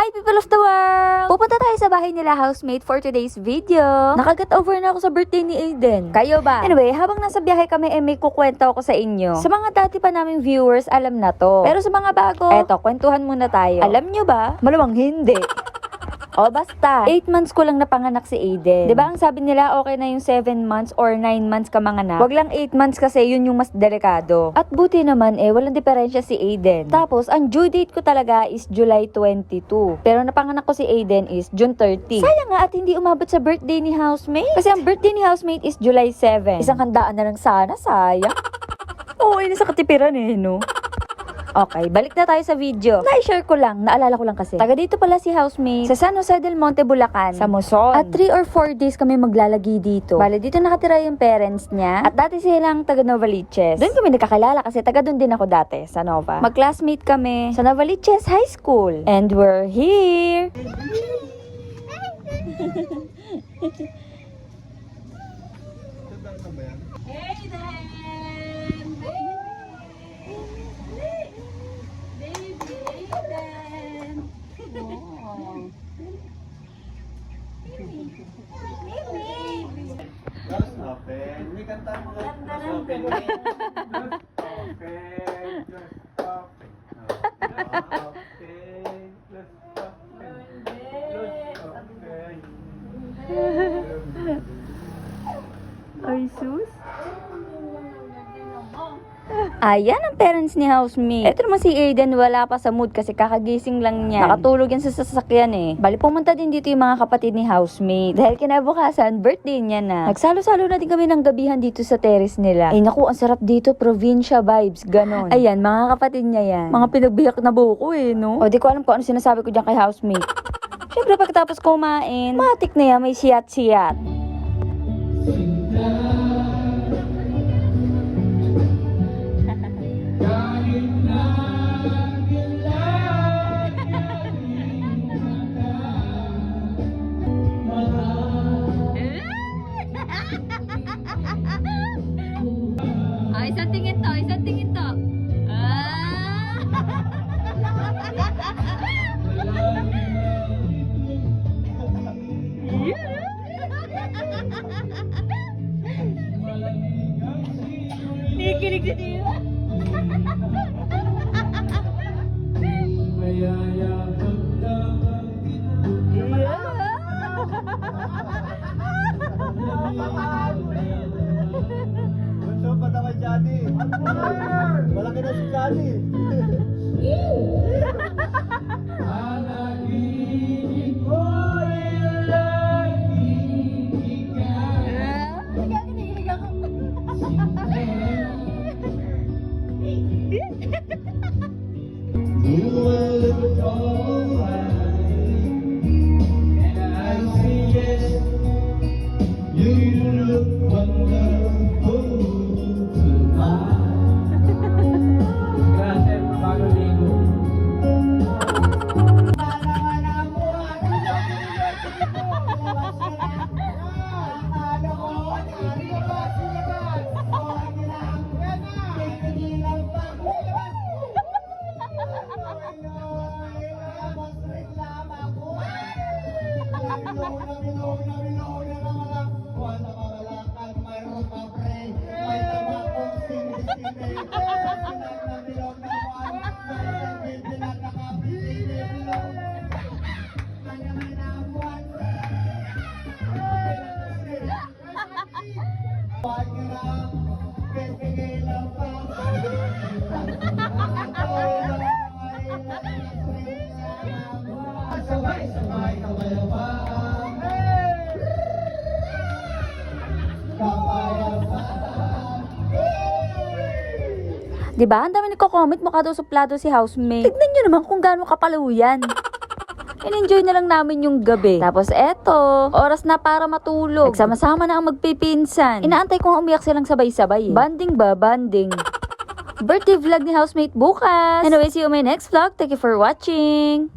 Hi people of the world! Pupunta tayo sa bahay nila housemate for today's video. Nakaget over na ako sa birthday ni Aiden. Kayo ba? Anyway, habang nasa biyahe kami may kukwento ako sa inyo. Sa mga dati pa naming viewers, alam na to. Pero sa mga bago, eto, kwentuhan muna tayo. Alam nyo ba? Malamang hindi. O basta, 8 months ko lang napanganak si Aiden. Diba ang sabi nila okay na yung 7 months or 9 months ka manganak? Wag lang 8 months kasi yun yung mas delikado. At buti naman walang diferensya si Aiden. Tapos, ang due date ko talaga is July 22. Pero napanganak ko si Aiden is June 30. Sayang nga at hindi umabot sa birthday ni housemate. Kasi ang birthday ni housemate is July 7. Isang handaan na lang sana, sayang. Oo, nasa katipiran no? Okay, balik na tayo sa video. Na-share ko lang, naalala ko lang kasi. Taga dito pala si housemate sa San Jose del Monte, Bulacan. Sa Muson. At 3 or 4 days kami maglalagi dito. Bale, dito nakatira yung parents niya. At dati silang taga Novaliches. Doon kami nagkakilala kasi taga doon din ako dati, sa Nova. Mag-classmate kami sa Novaliches High School. And we're here! Hey there! Ini kan tamu open. Ay, sus. Ayan ang parents ni housemate. Eto naman si Aiden, wala pa sa mood kasi kakagising lang niya. Nakatulog yan sa sasakyan Bali, pumunta din dito yung mga kapatid ni housemate. Dahil kinabukasan, birthday niya na. Nagsalo-salo na din kami ng gabihan dito sa terrace nila. Ay naku, ang sarap dito, provincia vibes, ganon. Ayan, mga kapatid niya yan. Mga pinagbiyak na buko no? O di ko alam kung ano sinasabi ko dyan kay housemate. Siyempre, pagkatapos kumain, matik na yan, may siyat-siyat. Isang tingin to. Nikilig si Tila. Bunso pa naman Johnny. Malaki na si Johnny. Diba? Ang dami nagko-comment, mukha daw suplado si housemate. Tignan nyo naman kung gaano kapalo yan. In-enjoy na lang namin yung gabi. Tapos eto, oras na para matulog. Nagsama-sama na ang magpipinsan. Inaantay kong umiyak silang sabay-sabay. Banding ba? Banding. Birthday vlog ni housemate bukas. Anyway, see you in my next vlog. Thank you for watching.